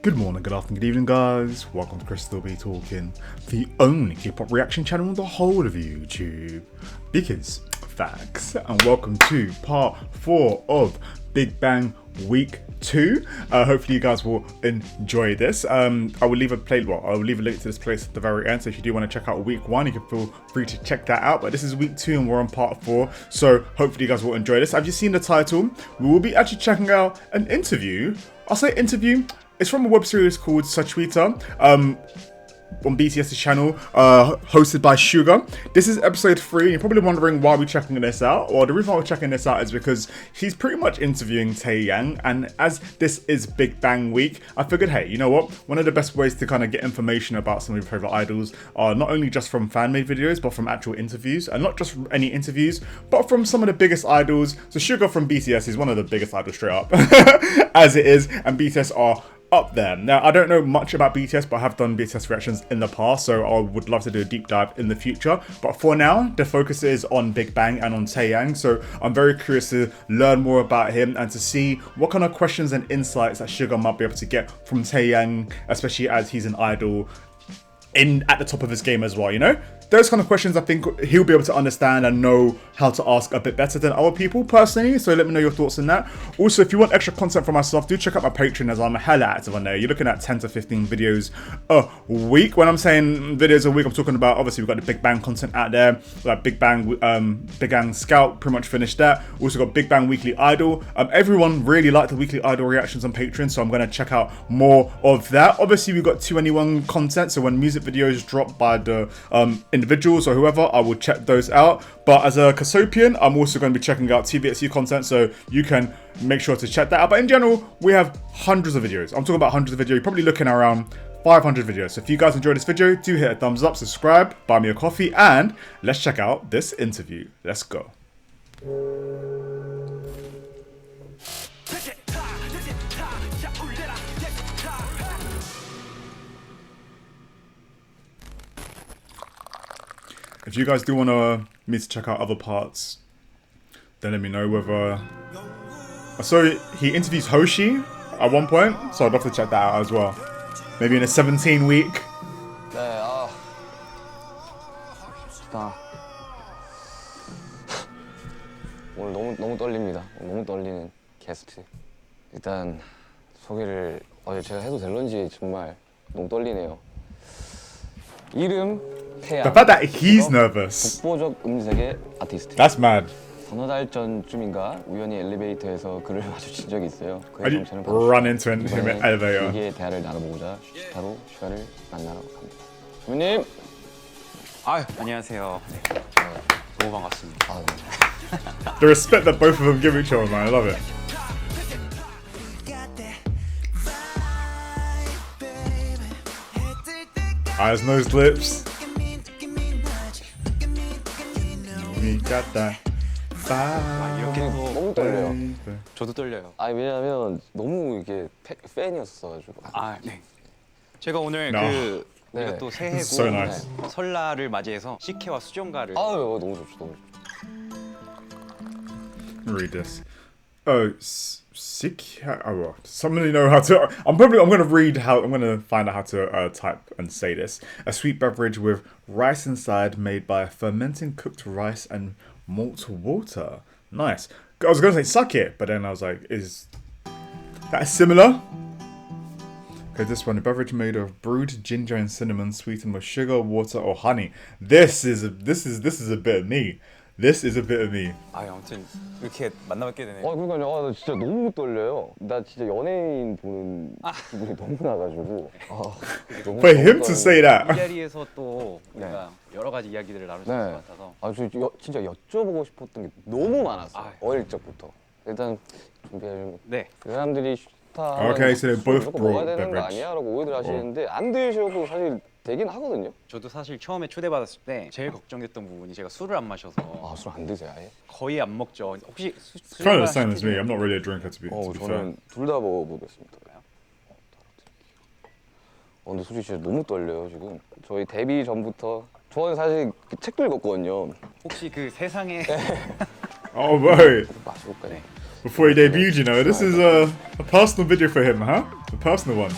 Good morning, good afternoon, good evening, guys. Welcome to Crystal B Talking, the only K-pop reaction channel on the whole of YouTube. Because facts, and welcome to part 4 of Big Bang Week 2. Hopefully you guys will enjoy this. I will leave a link to this place at the very end. So if you do want to check out week 1, you can feel free to check that out. But this is week 2 and we're on part 4. So hopefully you guys will enjoy this. Have you seen the title? We will be actually checking out an interview. I'll say interview. It's from a web series called Sachwita on BTS's channel, hosted by Suga. This is episode 3, and you're probably wondering why we're checking this out. Or the reason why we're checking this out is because he's pretty much interviewing Taeyang, and as this is Big Bang Week, I figured, hey, you know what? One of the best ways to kind of get information about some of your favorite idols are not only just from fan-made videos, but from actual interviews, and not just from any interviews, but from some of the biggest idols. So Suga from BTS is one of the biggest idols straight up, as it is, and BTS are up there. Now, I don't know much about BTS, but I have done BTS reactions in the past, so I would love to do a deep dive in the future. But for now, the focus is on Big Bang and on Taeyang, so I'm very curious to learn more about him and to see what kind of questions and insights that Suga might be able to get from Taeyang, especially as he's an idol at the top of his game as well, you know? Those kind of questions I think he'll be able to understand and know how to ask a bit better than other people personally, so let me know your thoughts on that. Also, if you want extra content from myself, do check out my Patreon as I'm hella active on there. You're looking at 10 to 15 videos a week. When I'm saying videos a week, I'm talking about, obviously we've got the Big Bang content out there, like Big Bang Scout, pretty much finished that. Also got Big Bang Weekly Idol. Everyone really liked the Weekly Idol reactions on Patreon, so I'm going to check out more of that. Obviously we've got 2NE1 content, so when music videos drop by the individuals or whoever, I will check those out. But as a Kasopian, I'm also going to be checking out TVXU content, so you can make sure to check that out. But in general, we have hundreds of videos. I'm talking about hundreds of videos. You're probably looking around 500 videos. So if you guys enjoyed this video, do hit a thumbs up, subscribe, buy me a coffee, and let's check out this interview. Let's go. If you guys do want me to check out other parts, then let me know whether... I saw he interviews Hoshi at one point, so I'd love to check that out as well. Maybe in a 17-week. 네, 좋다. 오늘 너무 떨립니다. 너무 떨리는 게스트. 일단 소개를 제가 해도 될런지 정말 너무 떨리네요. 이름 태양. The fact that he's nervous. 독보적 음색의 아티스트. That's mad. 서너 달 전쯤인가 우연히 엘리베이터에서 그를 마주친 적이 있어요. I run into him in the elevator. 이게 대화를 나눠보고자 바로 슈가를 만나러 갑니다. 주민님. 안녕하세요. 네. 너무 반갑습니다. 네. The respect that both of them give each other, man. I love it. Eyes, nose, lips. We got that. 이렇게 해서 너무 떨려요. 저도 떨려요. 왜냐면 너무 이게 팬이었어가지고. 네. 제가 오늘 No. 우리가 또 새해고 So nice. 설날을 맞이해서 식혜와 수정가를 너무 좋죠, 너무 좋죠. Read this. Oh, sick. Oh, well, somebody know how to. I'm gonna read how. I'm gonna find out how to type and say this. A sweet beverage with rice inside, made by fermenting cooked rice and malt water. Nice. I was gonna say sake, but then I was like, is that similar? Okay, this one, a beverage made of brewed ginger and cinnamon, sweetened with sugar, water, or honey. This is a bit of me. This is a bit of me. 아무튼 이렇게 만나뵙게 되네요. 그러니까요. 나 진짜 너무 떨려요. 나 진짜 연예인 보는 기분이 너무 나가지고. 너무 For him to say 이 that. 자리에서 또 우리가 여러 가지 이야기들을 나눌 수 있을 것 같아서 저 진짜 여쭤보고 싶었던 게 너무 많았어요. 아. 어릴 적부터. 일단 준비해주면 네. 그 사람들이 슈타 Okay, so they both 무조건 먹어야 brought 되는 거 beverage. 아니야? 라고 오해들 하시는데 안 드셔도 사실 되긴 하거든요. 저도 사실 처음에 초대받았을 때 제일 걱정됐던 부분이 제가 술을 안 마셔서 술 안 드세요 아예? 거의 안 먹죠. 혹시 Kind of the same as me. I'm not really a drinker to be fair. 저는 둘 다 먹어보겠습니다. 근데 솔직히 진짜 너무 떨려요 지금. 저희 데뷔 전부터 저는 사실 책도 읽었거든요. 혹시 그 세상에 Oh boy. 마셔볼까요? 네. Before he debuted, you know, this is a personal video for him, huh? A personal one.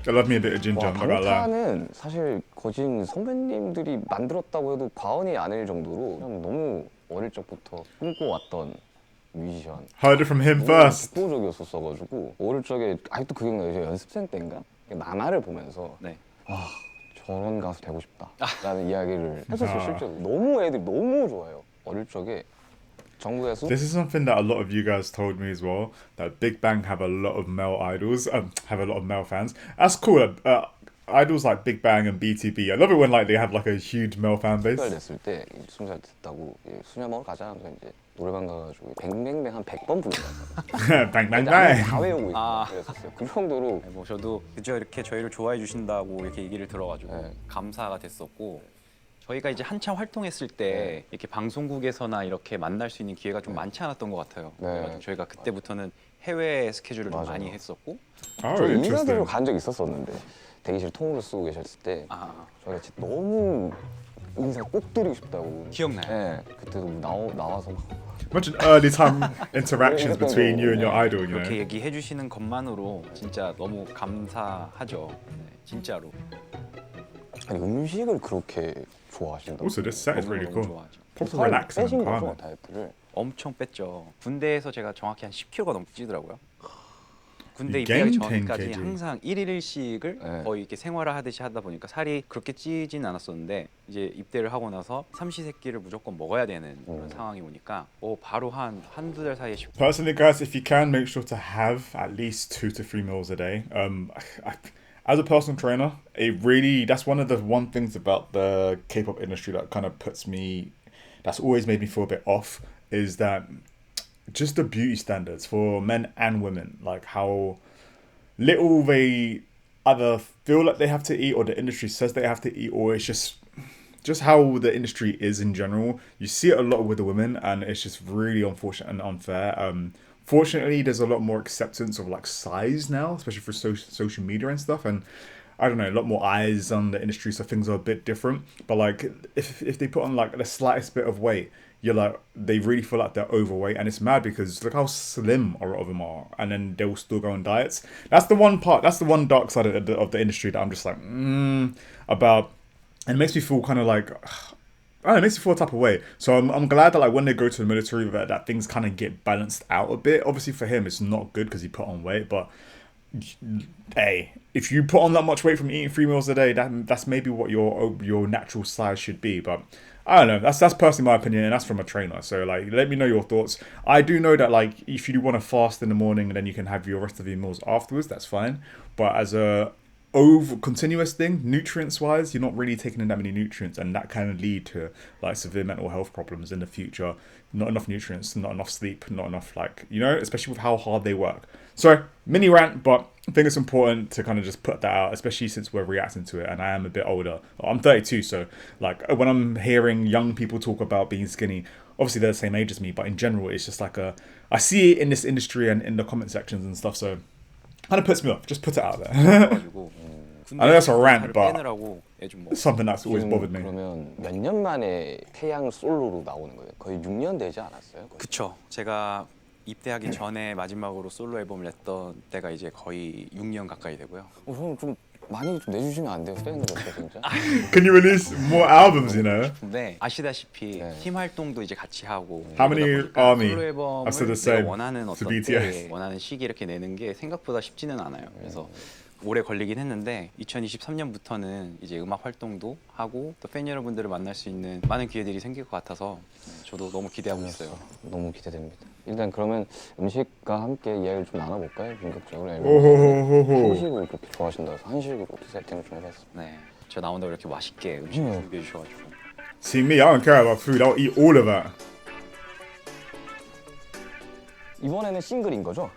I love me a bit of ginger. 와, I'm not gonna lie. 방탄은 사실 거진 선배님들이 만들었다고 해도 과언이 아닐 정도로 그냥 너무 어릴 적부터 꿈꿔왔던 뮤지션. Heard it from him 너무 first. 독보적이었었어가지고 어릴 적에 아직도 그게 나요. 연습생 때인가 나나를 보면서 네. 와 저런 가수 되고 싶다라는 이야기를 했었어요. 실제로 너무 애들이 너무 좋아요. 어릴 적에 정부에서 This is something that a lot of you guys told me as well. That Big Bang have a lot of male idols, have a lot of male fans. That's cool. Idols like Big Bang and BTB. I love it when like they have like a huge male fan base. 20살 됐을 때 20살 됐다고 수냐 먹으러 가자 하면서 이제 노래방 가가지고 뱅뱅뱅 한 100번 부른 거야. Bang bang 다 bang. 외우고 있고 아. 그랬었어요. 그 정도로 뭐 저도 그저 이렇게 저희를 좋아해 주신다고 이렇게 얘기를 들어가지고 네. 감사가 됐었고 저희가 이제 한참 활동했을 때 네. 이렇게 방송국에서나 이렇게 만날 수 있는 기회가 좀 네. 많지 않았던 것 같아요. 네. 그래가지고 저희가 그때부터는 해외 스케줄을 좀 맞아요. 많이 했었고 Oh, 저희 인사드리러 interesting. 간 적 있었었는데 대기실 통으로 쓰고 계셨을 때 아, 저희가 진짜 너무 인사 꼭 드리고 싶다고 기억나요? 네, 그때도 나와서 막 Imagine early time interactions between you and your idol. You 그렇게 know. 얘기해 주시는 것만으로 진짜 너무 감사하죠. 네, 진짜로. 아니, 음식을 그렇게 좋아하신다고 Also, this set is really 너무 cool. 좋아하죠. Proper 살 relaxing 빼신 and 거죠 calming. 다이어트를 엄청 뺐죠. 군대에서 제가 정확히 한 10kg가 넘게 찌더라고요. 군대 You 입대하기 gained 10 전까지 kg. 항상 1일 1식을 네. 거의 이렇게 생활화하듯이 하다 보니까 살이 그렇게 찌진 않았었는데 이제 입대를 하고 나서 삼시세끼를 무조건 먹어야 되는 그런 상황이 오니까 바로 한두 달 사이에 Personally, guys, if you can, make sure to have at least 2 to 3 meals a day. As a personal trainer, that's one of the things about the K-pop industry that kind of that's always made me feel a bit off, is that just the beauty standards for men and women, like how little they either feel like they have to eat or the industry says they have to eat, or it's just how the industry is in general. You see it a lot with the women, and it's just really unfortunate and unfair. Fortunately, there's a lot more acceptance of like size now, especially for social media and stuff, and I don't know, a lot more eyes on the industry, so things are a bit different. But like, if they put on like the slightest bit of weight, you're like, they really feel like they're overweight, and it's mad because look how slim a lot of them are, and then they'll still go on diets. That's the one dark side of the industry that I'm just like about, and it makes me feel kind of like, I don't know, it makes me feel a type of way. So I'm glad that like when they go to the military, that things kind of get balanced out a bit. Obviously for him, it's not good because he put on weight, but hey, if you put on that much weight from eating 3 meals a day, that's maybe what your natural size should be. But I don't know. That's personally my opinion, and that's from a trainer. So like, let me know your thoughts. I do know that like if you want to fast in the morning and then you can have your rest of your meals afterwards, that's fine. But as a continuous thing, nutrients wise, you're not really taking in that many nutrients, and that can lead to like severe mental health problems in the future. Not enough nutrients, not enough sleep, not enough like, you know, especially with how hard they work. So mini rant, but I think it's important to kind of just put that out, especially since we're reacting to it, and I am a bit older. I'm 32, so like when I'm hearing young people talk about being skinny, obviously they're the same age as me, but in general it's just like I see it in this industry and in the comment sections and stuff, so kind of puts me off. Just put it out there. 가지고 I know that's a rant, but 빼느라고 요즘 뭐 it's something that's always 지금 bothered me. 그러면 몇 년 만에 태양 솔로로 나오는 거예요? 거의 6년 되지 않았어요? 거의? 그쵸. 제가 입대하기 전에 마지막으로 솔로 앨범을 냈던 때가 이제 거의 6년 가까이 되고요. 저는 좀 많이 좀 내주시면 안 돼요? 팬들한테 진짜? Can you release more albums, you know? 근데 아시다시피 네. 팀 활동도 이제 같이 하고 How many 그러다 보니까 army 솔로 앨범을 are still the 내가 same 원하는 to 어떤 BTS? 때 원하는 시기 이렇게 내는 게 생각보다 쉽지는 않아요. 그래서 오래 걸리긴 했는데 2023년부터는 이제 음악 활동도 하고 또 팬 여러분들을 만날 수 있는 많은 기회들이 생길 것 같아서 저도 너무 기대하고 있어요. 너무 기대됩니다. 일단 그러면 음식과 함께 이야기를 좀 나눠볼까요? 본격적으로 오호호호호. 한식을 그렇게 좋아하신다고 해서 한식으로 세팅을 좀 해봤습니다. 네, 저 나온다고 이렇게 맛있게 음식 준비해 주셔가지고 See me, I don't care about food. I'll eat all of that. 이번에는 싱글인 거죠?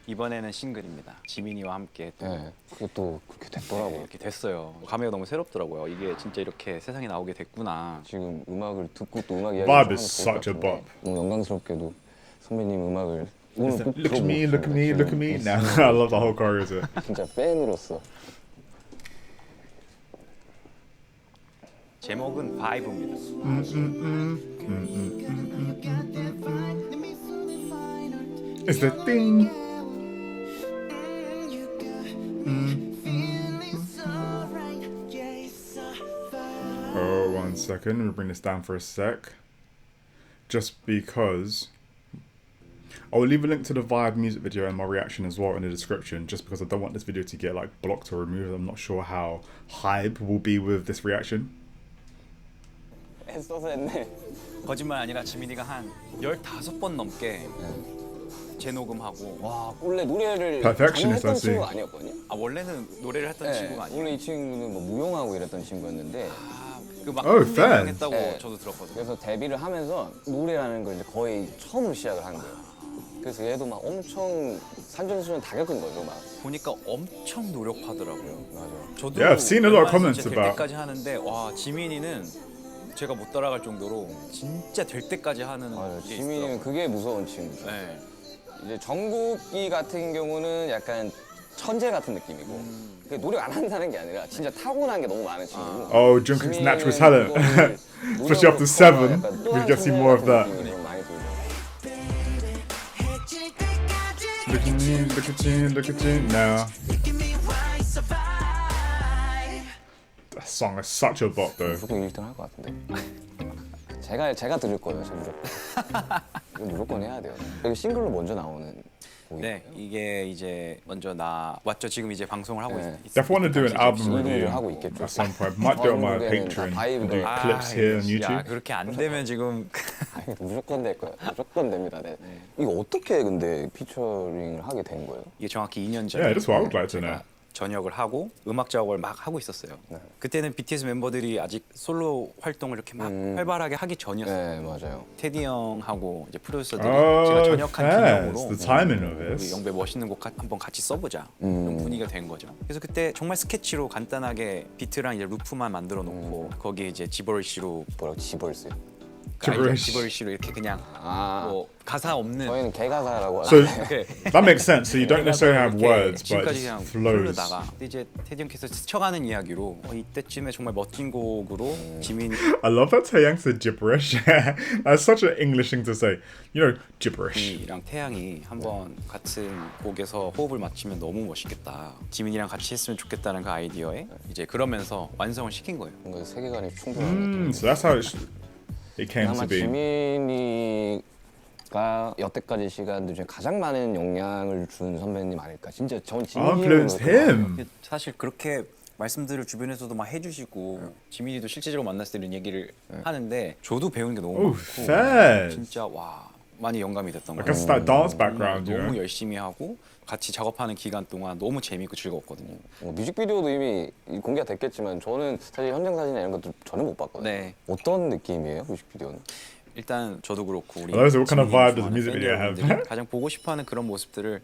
이번에는 싱글입니다. 지민이와 함께 또 네, 그게 또 그렇게 됐더라고요. 이렇게 됐어요. 감회가 너무 새롭더라고요. 이게 진짜 이렇게 세상에 나오게 됐구나. 지금 음악을 듣고 또 음악 이야기를 Vibe 좀 is 하면 such 좋을 a 것 같은데 bop. 너무 영광스럽게도 선배님 음악을 오늘 꼭 Look at me, look at me, look at me. Now 들어보고 I love the whole choreo to it. 진짜 팬으로서 제목은 바이브입니다. It's the thing. second. Let me bring this down for a sec. Just because I'll leave a link to the Vibe music video and my reaction as well in the description, just because I don't want this video to get like blocked or removed. I'm not sure how hype will be with this reaction. 애써서 했네. 거짓말 아니라 지민이가 한 15번 넘게 재녹음하고 와 원래 노래를 Perfectionist, 전혀 I 했던 see. 친구가 아니었거든요. 원래는 노래를 했던 친구가 아니에요. 원래 이 친구는 뭐 무용하고 이랬던 친구였는데 그막 Oh, fair. 했다고 네. 저도 들었거든요. 그래서 데뷔를 하면서 노래라는 걸 이제 거의 처음으로 시작을 하는 거예요. 그래서 얘도 막 엄청 산전수전 다 겪은 거죠 막. 보니까 엄청 노력하더라고요. 맞아. 저도 Yeah, I've seen a lot of 웬만해서 comments 진짜 될 about- 때까지 하는데 와 지민이는 제가 못 따라갈 정도로 진짜 될 때까지 하는 맞아. 게 지민이는 있더라고요. 그게 무서운 친구죠. 네. 이제 정국이 같은 경우는 약간 천재 같은 느낌이고 그게 노력 안 한다는 게 아니라 진짜 타고난 게 너무 많은 친구고. Oh, Jungkook's natural talent. Especially after Seven, we get to see more of that. Look at me, look at you, look at you now. That song is such a bop though. 무조건 1등 할 것 같은데. 제가 들을 거예요, 저 무조건. 이거 무조건 해야 돼요. 여기 싱글로 먼저 나오는 곡이. 네, 이게 이제 먼저 나왔죠. 지금 이제 방송을 하고 네. 있. Definitely want to do an album 시리즈를 review 하고 있겠죠. at some point. Might do it on my 한국에는 Patreon. 다 바이브가- Do clips here on 야, YouTube. 그렇게 안 되면 지금 아니, 무조건 될 거예요. 무조건 됩니다. 네. 이거 어떻게 근데 피처링을 하게 된 거예요? 이게 정확히 2년 전에 Yeah, that's what I would like to know. 전역을 하고 음악 작업을 막 하고 있었어요. 그때는 BTS 멤버들이 아직 솔로 활동을 이렇게 막 활발하게 하기 전이었어요. 네, 맞아요. 테디 형하고 이제 프로듀서들이 Oh, 제가 전역한 fast. 기념으로 The timing of 우리 this. 영배 멋있는 곡 한번 같이 써보자 이런 분위기가 된 거죠. 그래서 그때 정말 스케치로 간단하게 비트랑 이제 루프만 만들어 놓고 거기에 이제 지버리시로 뭐라고 지벌스. 지버리시로 이렇게 그냥 아, 뭐 가사 없는 저희는 개가사라고 So 이렇게 that makes sense. So you don't necessarily have 이렇게 words, but 지금까지 it 그냥 just flows. 흐르다가 근데 이제 테디 형께서 스쳐가는 이야기로 이때쯤에 정말 멋진 곡으로 지민 I love that Taeyang said gibberish. That's such an English thing to say. You know, gibberish. 이랑 태양이 한번 같은 곡에서 호흡을 맞추면 너무 멋있겠다. 지민이랑 같이 했으면 좋겠다는 그 아이디어에 이제 그러면서 완성을 시킨 거예요. 뭔가 세계관이 충돌하는 느낌. So that's how it came 아마 to be. 지민이가 여태까지 시간들 중에 가장 많은 영향을 준 선배님 아닐까. 진짜 전 지민이 Influenced him. 사실 그렇게 말씀들을 주변에서도 막 해주시고 지민이도 실제적으로 만났을 때 이런 얘기를 하는데 저도 배우는 게 너무 Oh, 많고 fair. 진짜 와 많이 영감이 됐던 것 Like 같아요. that's that dance background, you 너무 know. 열심히 하고 같이 작업하는 기간 동안 너무 재밌고 즐거웠거든요. 뮤직비디오도 이미 공개가 됐겠지만 저는 사실 현장 사진이나 이런 것도 전혀 못 봤거든요. 네. 어떤 느낌이에요, 뮤직비디오는? 일단 저도 그렇고 우리 Those are what kind of 지민이 vibe does 좋아하는 music video 팬 have? 여러분들이 가장 보고 싶어하는 그런 모습들을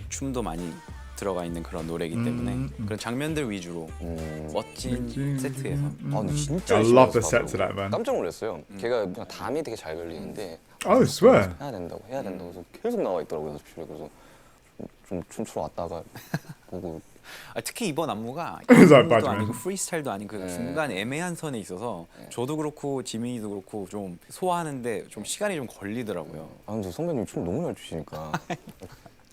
춤도 많이 들어가 있는 그런 노래이기 때문에 그런 장면들 위주로 멋진 세트에서 아, 근데 진짜 I 열심히 love the 연습하더라고요. set to that, man. 깜짝 놀랐어요. 걔가 그냥 담이 되게 잘 걸리는데 Oh, I swear. 해야 된다고 그래서 계속 나와 있더라고요, 연습실에. 그래서 좀 춤추러 왔다가 보고 특히 이번 안무가 It's like 안무도 Batman. 아니고 프리스타일도 아니고 그 중간 애매한 선에 있어서 저도 그렇고 지민이도 그렇고 좀 소화하는데 좀 시간이 좀 걸리더라고요. 아 근데 선배님 춤 너무 잘 추시니까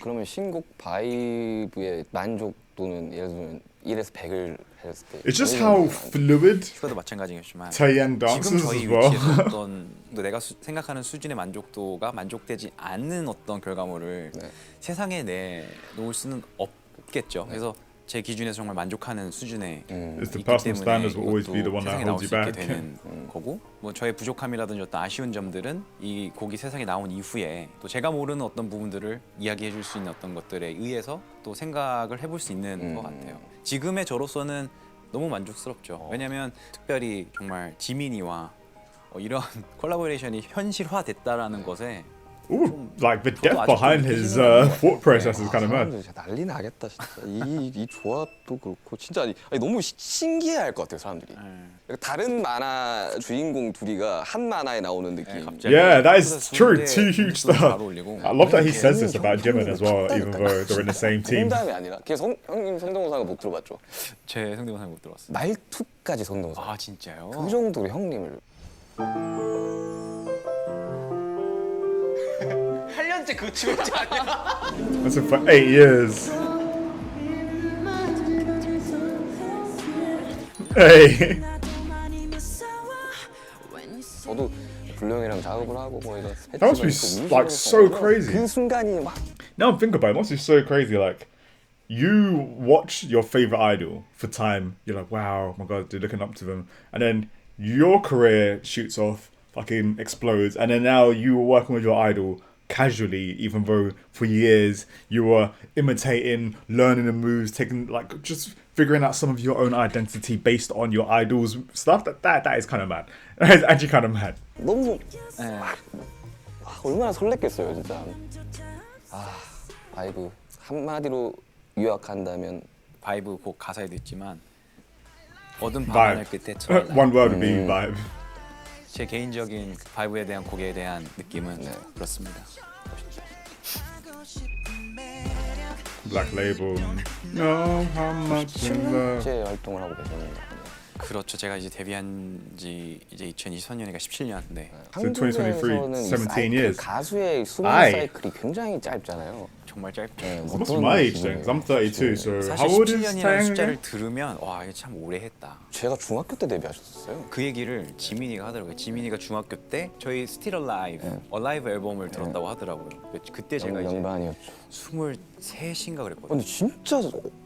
그러면 신곡 바이브의 만족도는 예를 들면 1에서 100을 했을 때 It's just how fluid 슈가도 마찬가지겠지만 Taeyang 지금 dances 저희 as well. 위치에서 어떤 내가 생각하는 수준의 만족도가 만족되지 않는 어떤 결과물을 네. 세상에 내놓을 수는 없겠죠. 그래서 제 기준에서 정말 만족하는 수준에 It's the 있기 personal 때문에 standards will always be the one that 세상에 나올 holds 수 you 있게 back. 되는 거고 뭐 저의 부족함이라든지 어떤 아쉬운 점들은 이 곡이 세상에 나온 이후에 또 제가 모르는 어떤 부분들을 이야기해 줄 수 있는 어떤 것들에 의해서 또 생각을 해볼 수 있는 것 같아요. 지금의 저로서는 너무 만족스럽죠. 왜냐하면 특별히 정말 지민이와 이런 콜라보레이션이 현실화됐다라는 것에 Ooh, like the depth 아직도 behind his 느끼지는 thought process is kind of mad. 사람들 진짜 난리 나겠다 진짜. 이 조합도 그렇고 진짜 아니, 너무 신기해할 것 같아요 사람들이. 다른 만화 주인공 둘이가 한 만화에 나오는 느낌. 갑자기 Yeah, that is true. 근데 Two huge 잘 stars. 어울리고. I love that he says this about Jimin as well, even though they're in the same team. 농담이 아니라 걔 형님 성대모사가 못 들어봤죠? 제 성대모사 못 들었어요. 말투까지 성대모사. 아 진짜요? 그 정도로 형님을 8년째 그 춤지 아니야? That's it for 8 years. Hey. 불령이랑 작업을 하고 뭐 이런 That must be like so crazy. 그 순간이 막 Now I'm thinking about it, it must be so crazy. Like, you watch your favorite idol for time. You're like, wow, my God, you're looking up to them. And then your career shoots off, fucking explodes. And then now you were working with your idol casually, even though for years you were imitating, learning the moves, taking, like, just figuring out some of your own identity based on your idol's stuff. That is kind of mad. That is actually kind of mad. 너무 네. 얼마나 설렜겠어요 진짜. 바이브 한마디로 요약한다면 바이브 곡 가사에도 있지만 어둠 밤하늘 Vibe. 끝에 트와일라이트. One word would be vibe. 제 개인적인 그 바이브에 대한 곡에 대한 느낌은 그렇습니다. Black Label. No, how much in love. 실제 활동을 하고 계셨는데 그렇죠. 제가 이제 데뷔한 지 이제 2023년이니까 17년. 네. So 2023, 17 years. 가수의 수명 아이. 사이클이 굉장히 짧잖아요. 정말 짧죠. 네, It's almost my age then, 'cause I'm 32. So 사실 how old is 17년이라는 Taeyang 숫자를 again? 들으면 와 이거 참 오래 했다. 제가 중학교 때 데뷔하셨어요. 그 얘기를 지민이가 하더라고요. 지민이가 중학교 때 저희 Still Alive, Alive 앨범을 들었다고 하더라고요. 그때 제가 이제 영반이었죠. 23인가 그랬거든요. 근데 진짜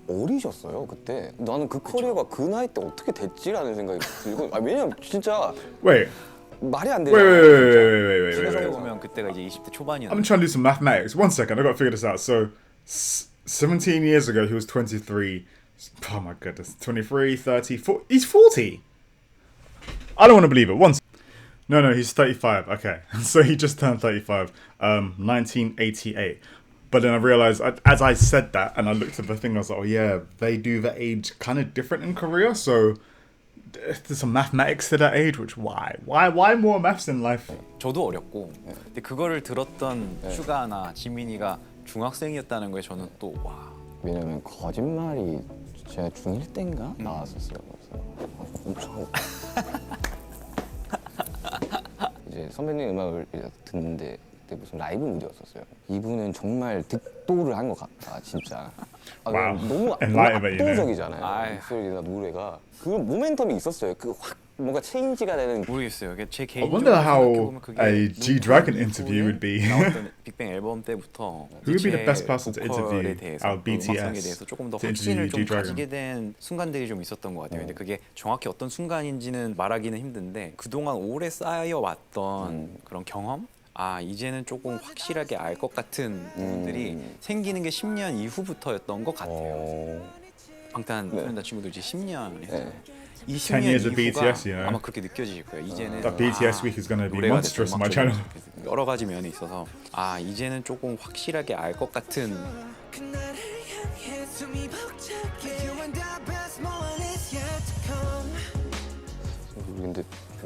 어리셨어요 그때. 나는 그 커리어가 그 나이 때 어떻게 됐지라는 생각이 들고. 왜냐면 진짜 Wait, 말이 안 wait, wait, 되잖아요. wait, wait, wait, wait, wait, 생각해 wait. 보면 그때가 이제 20대 I'm 초반이었는데 trying to do some mathematics. One second, I got to figure this out. So, 17 years ago, he was 23. Oh my goodness, 23, 30, 40. He's 40. I don't want to believe it. No, he's 35. Okay, so he just turned 35. 1988. But then I realized, as I said that, and I looked at the thing, I was like, oh yeah, they do the age kind of different in Korea. So there's some mathematics to that age. Which why more maths in life? 저도 어렸고 근데 그거를 들었던 슈가나 지민이가 중학생이었다는 거에 저는 또 와. 왜냐면 거짓말이 제가 중1 때인가 나왔었어요. 그래서 엄청 이제 선배님 음악을 이제 듣는데 그때 무슨 라이브 무대였었어요. 이분은 정말 득도를 한 것 같다 진짜. 와우. 너무 Enlightenment, 압도적이잖아요. 아유. 목소리나 노래가 그 모멘텀이 있었어요. 그 확 뭔가 체인지가 되는 모르겠어요. 제 I 개인적으로 wonder how 생각해보면 그게 a G-Dragon interview would be. 나왔던 빅뱅 앨범 때부터 Who would be the 제 best person to 보컬에 interview 대해서, our 그 BTS 음악성에 대해서 조금 더 to 확신을 interview 좀 G-Dragon? 가지게 된 순간들이 좀 있었던 것 같아요. 근데 그게 정확히 어떤 순간인지는 말하기는 힘든데 그동안 오래 쌓여왔던 그런 경험? 아 이제는 조금 확실하게 알 것 같은 부분들이 생기는 게 10년 이후부터였던 것 같아요. 방탄소년단 친구들 이제 10년 했잖아요. 이 10 10년 years of 이후가 BTS, you know? 아마 그렇게 느껴지실 거예요. 이제는 That BTS week is gonna be 노래가 monstrous 됐든 on my 음악적인 channel. 됐든 여러 가지 면이 있어서 아 이제는 조금 확실하게 알 것 같은 그날을 향해 숨이 벅차게 You and the best moment is yet to come 우리 근데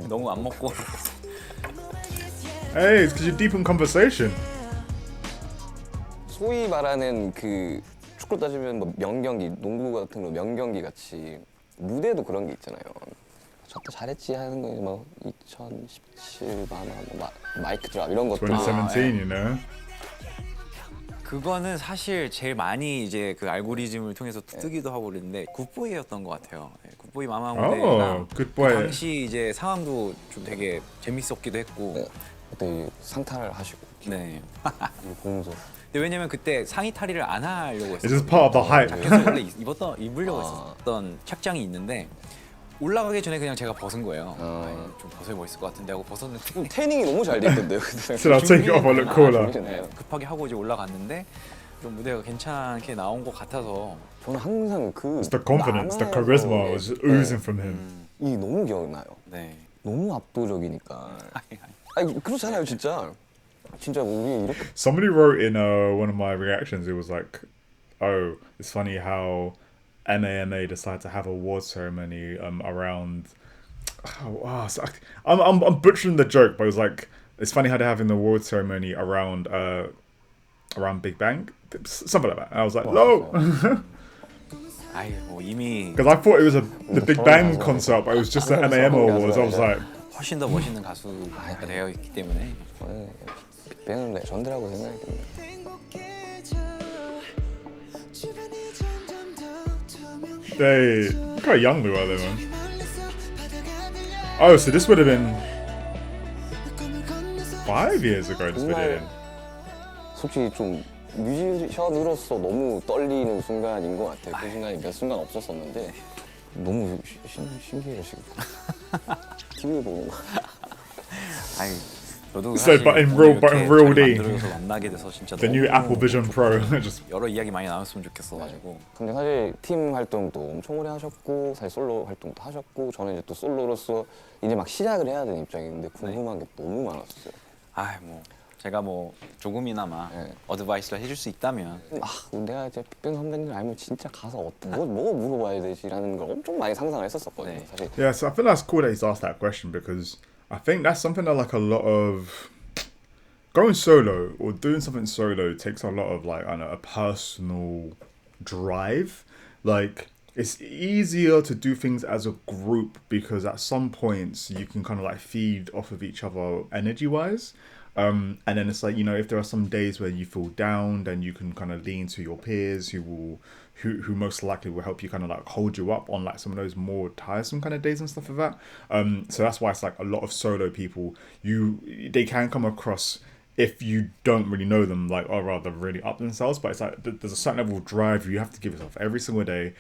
너무 안 먹고 Hey, it's because you're deep in conversation. 소위 말하는 그 축구 따지면 뭐 명경기, 농구 같은 거 명경기 같이 무대도 그런 게 있잖아요. 저때 잘했지 하는 거 뭐 2017 뭐 마이크 드랍 이런 것도 2017, you know. 그거는 사실 제일 많이 이제 그 알고리즘을 통해서 뜨기도 하고 그랬는데 굿보이였던 것 같아요. 네, 굿보이 마마 무대가 Oh, good boy. 그 당시 이제 상황도 좀 되게 재밌었기도 했고 네. 그때 상탈을 하시고 네. 이거 보면서 근데 왜냐면 그때 상의 탈의를 안 하려고 It's 했어요. just part of the hype. 그래서 원래 입으려고 했었던 착장이 있는데 올라가기 전에 그냥 제가 벗은 거예요. 아, 좀 벗어야 멋있을 것 같은데 하고 벗었는데 태닝이 너무 잘 돼 있던데요. 그때. Should I take it off or look cooler? 네. 급하게 하고 이제 올라갔는데 좀 무대가 괜찮게 나온 것 같아서 저는 항상 그 It's the confidence, the 남아에서 charisma was 네. oozing from him. 이 너무 기억나요. 네. 너무 압도적이니까. 아니 그렇잖아요, 진짜. 진짜 우리 이렇게 Somebody wrote in one of my reactions, it was like, oh, it's funny how MAMA decided to have a award ceremony around. I'm butchering the joke, but it was like, it's funny how they're having the award ceremony around Big Bang, something like that. And I was like, no, 아이 뭐 이미 because I thought it was the Big Bang concert, but it was just the MAMA awards. I was like, 훨씬 더 멋있는 가수가 되어 있기 때문에 저는 빅뱅은 레전드라고 생각이 듭니다. 행복해져 주변이 점점 더 투명해 they quite young they were, they man. 멀리서 바다가 들려 Oh, so this would have been 꿈을 5 years ago this video. 정말 솔직히 좀 뮤지션으로서 너무 떨리는 순간인 것 같아요. 그 순간이 몇 순간 없었었는데 너무 신기해요 지금. TV 보는 거. 아이, 저도 So, 사실 but in 오늘 real- but in 이렇게 real 잘 D. 만들어서 만나게 돼서 진짜 The 너무 new Apple Vision Pro. Just 여러 이야기 많이 나눴으면 좋겠어가지고 근데 사실 팀 활동도 엄청 오래 하셨고 사실 솔로 활동도 하셨고 저는 이제 또 솔로로서 이제 막 시작을 해야 되는 입장인데 궁금한 게 너무 많았어요. 아 뭐 제가 뭐 조금이나마 네. 어드바이스를 해줄 수 있다면 내가 이제 빅뱅 선배님 알면 진짜 가서 뭐 물어봐야 되지라는 걸 엄청 많이 상상을 했었거든요. 네. 사실 yeah, so I think that's cool that he's asked that question because I think that's something that like a lot of going solo or doing something solo takes a lot of like I don't know a personal drive. Like it's easier to do things as a group because at some points you can kind of like feed off of each other energy wise. And then it's like, you know, if there are some days where you feel down, then you can kind of lean to your peers who most likely will help you kind of like hold you up on like some of those more tiresome kind of days and stuff like that. So that's why it's like a lot of solo people, they can come across, if you don't really know them, like, or rather really up themselves, but it's like there's a certain level of drive you have to give yourself every single day.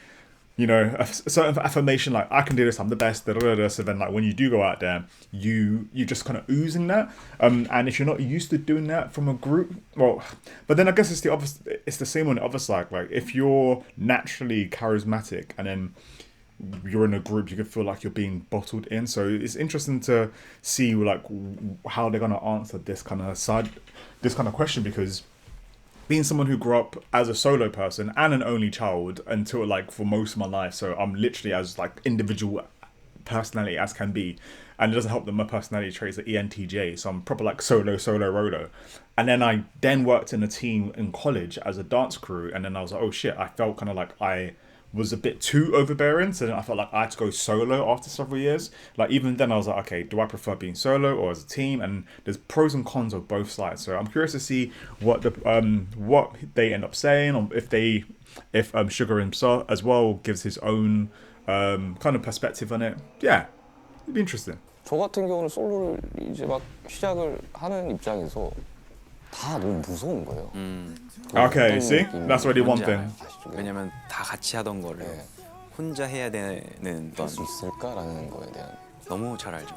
You know, a certain affirmation like I can do this, I'm the best. So then, like when you do go out there, you just kind of oozing that. And if you're not used to doing that from a group, well, but then I guess it's the opposite. It's the same on the other side. Like if you're naturally charismatic and then you're in a group, you can feel like you're being bottled in. So it's interesting to see like how they're gonna answer this kind of question because. Being someone who grew up as a solo person and an only child until like for most of my life, so I'm literally as like individual personality as can be, and it doesn't help that my personality traits are ENTJ, so I'm proper like solo rolo. And then I worked in a team in college as a dance crew, and then I was like, oh shit, I felt kind of like I was a bit too overbearing, so then I felt like I had to go solo after several years. Like even then I was like, okay, do I prefer being solo or as a team? And there's pros and cons of both sides. So I'm curious to see what they end up saying, or if Sugar himself as well gives his own kind of perspective on it. Yeah, it'd be interesting. 저 같은 경우는 솔로를 이제 막 시작을 하는 입장에서 다 너무 무서운 거예요. Okay, 어떤 see? 느낌인지 That's already one 뭔지 thing. 알아요. 아시죠? 왜냐면 다 같이 하던 거를 네. 혼자 해야 되는 할 건 수 있을까라는 거에 대한 너무 잘 알죠.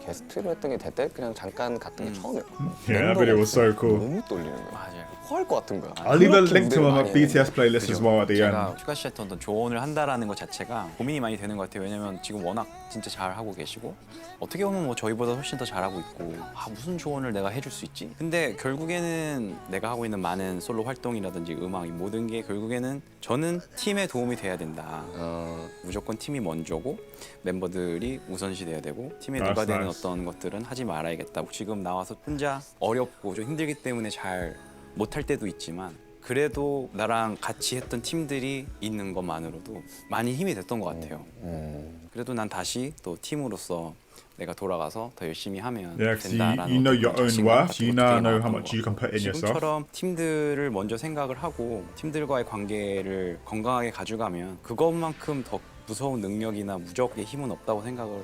게스트를 했던 게 대때 그냥 잠깐 갔던 게 처음이었고 Yeah, that video was so cool. 너무 떨리는 거야. 맞아요. 토할 것 같은 거야. I'll leave a 그렇게 link to 무대를 my 많이 BTS 했는데. playlist as well at the 제가 end. 슈가 씨한테 어떤 조언을 한다라는 것 자체가 고민이 많이 되는 것 같아요. 왜냐면 지금 워낙 진짜 잘 하고 계시고 어떻게 보면 뭐 저희보다 훨씬 더 잘하고 있고 무슨 조언을 내가 해줄 수 있지? 근데 결국에는 내가 하고 있는 많은 솔로 활동이라든지 음악 이 모든 게 결국에는 저는 팀에 도움이 돼야 된다. 무조건 팀이 먼저고 멤버들이 우선시 돼야 되고 팀에 누가 되는 nice. 어떤 것들은 하지 말아야겠다. 지금 나와서 혼자 어렵고 좀 힘들기 때문에 잘 못할 때도 있지만 그래도 나랑 같이 했던 팀들이 있는 것만으로도 많이 힘이 됐던 것 같아요. 그래도 난 다시 또 팀으로서 내가 돌아가서 더 열심히 하면 Yeah, 'cause 된다라는 you know 어떤 your own 자신감 worth. 같은 You 것도 now 되게 know how 많았던 much 것 you can 같고. put in yourself. 지금처럼 팀들을 먼저 생각을 하고 팀들과의 관계를 건강하게 가져가면 그것만큼 더 무서운 능력이나 무적의 힘은 없다고 생각을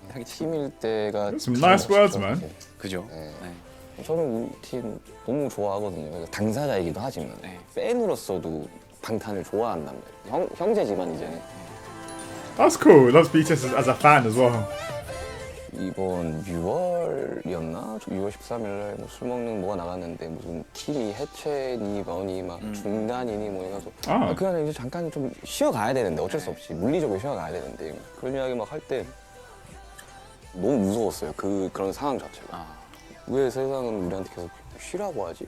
하기 팀일 때가 Some 참 nice words, 멋있죠, man. 사실. 그죠? 네. 네. 저는 우리 팀 너무 좋아하거든요. 당사자이기도 하지만 네. 팬으로서도 방탄을 좋아한단 말이에요. 형제지만 이제 That's cool. Loves BTS as a fan as well. 이번 6월이었나? 6월 13일 날 술 먹는 뭐가 나갔는데 무슨 팀이 해체니 뭐니 막 중단이니 뭐 해가지고 아. 그냥 이제 잠깐 좀 쉬어가야 되는데 어쩔 수 없이 물리적으로 쉬어가야 되는데 그런 이야기 막 할 때 너무 무서웠어요. 그런 상황 자체가. 왜 세상은 우리한테 계속 쉬라고 하지?